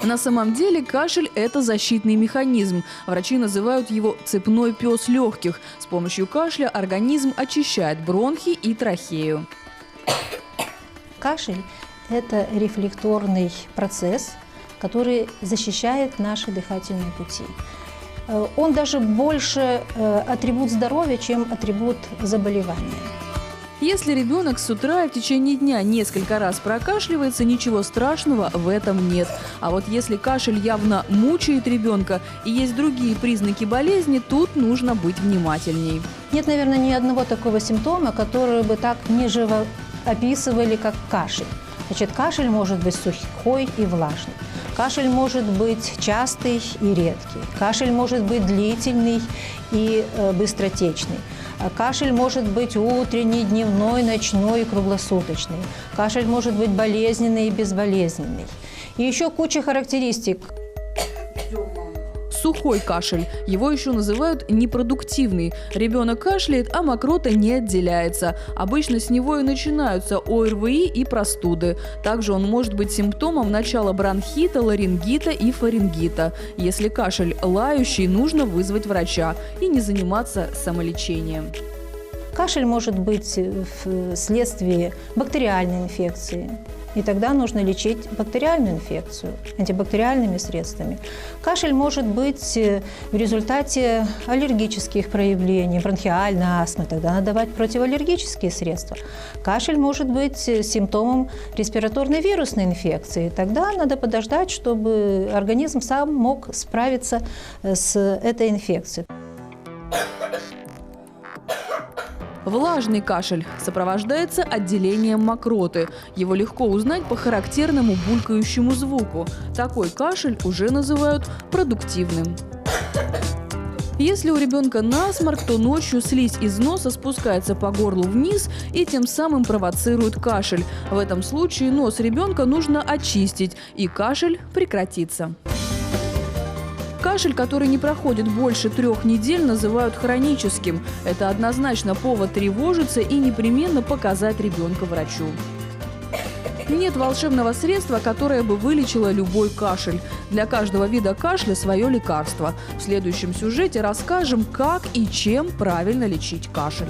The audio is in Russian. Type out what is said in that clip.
На самом деле кашель – это защитный механизм. Врачи называют его «цепной пес легких». С помощью кашля организм очищает бронхи и трахею. Кашель – это рефлекторный процесс, который защищает наши дыхательные пути. Он даже больше атрибут здоровья, чем атрибут заболевания. Если ребенок с утра и в течение дня несколько раз прокашливается, ничего страшного в этом нет. А вот если кашель явно мучает ребенка и есть другие признаки болезни, тут нужно быть внимательней. Нет, наверное, ни одного такого симптома, который бы так не живоописывали, как кашель. Значит, кашель может быть сухой и влажный. Кашель может быть частый и редкий. Кашель может быть длительный и быстротечный. Кашель может быть утренний, дневной, ночной и круглосуточный. Кашель может быть болезненный и безболезненный. И еще куча характеристик. Сухой кашель. Его еще называют непродуктивный. Ребенок кашляет, а мокрота не отделяется. Обычно с него и начинаются ОРВИ и простуды. Также он может быть симптомом начала бронхита, ларингита и фарингита. Если кашель лающий, нужно вызвать врача и не заниматься самолечением. Кашель может быть вследствие бактериальной инфекции. И тогда нужно лечить бактериальную инфекцию антибактериальными средствами. Кашель может быть в результате аллергических проявлений, бронхиальной астмы. Тогда надо давать противоаллергические средства. Кашель может быть симптомом респираторной вирусной инфекции. Тогда надо подождать, чтобы организм сам мог справиться с этой инфекцией. Влажный кашель сопровождается отделением мокроты. Его легко узнать по характерному булькающему звуку. Такой кашель уже называют продуктивным. Если у ребенка насморк, то ночью слизь из носа спускается по горлу вниз и тем самым провоцирует кашель. В этом случае нос ребенка нужно очистить, и кашель прекратится. Кашель, который не проходит больше 3 недель, называют хроническим. Это однозначно повод тревожиться и непременно показать ребенка врачу. Нет волшебного средства, которое бы вылечило любой кашель. Для каждого вида кашля свое лекарство. В следующем сюжете расскажем, как и чем правильно лечить кашель.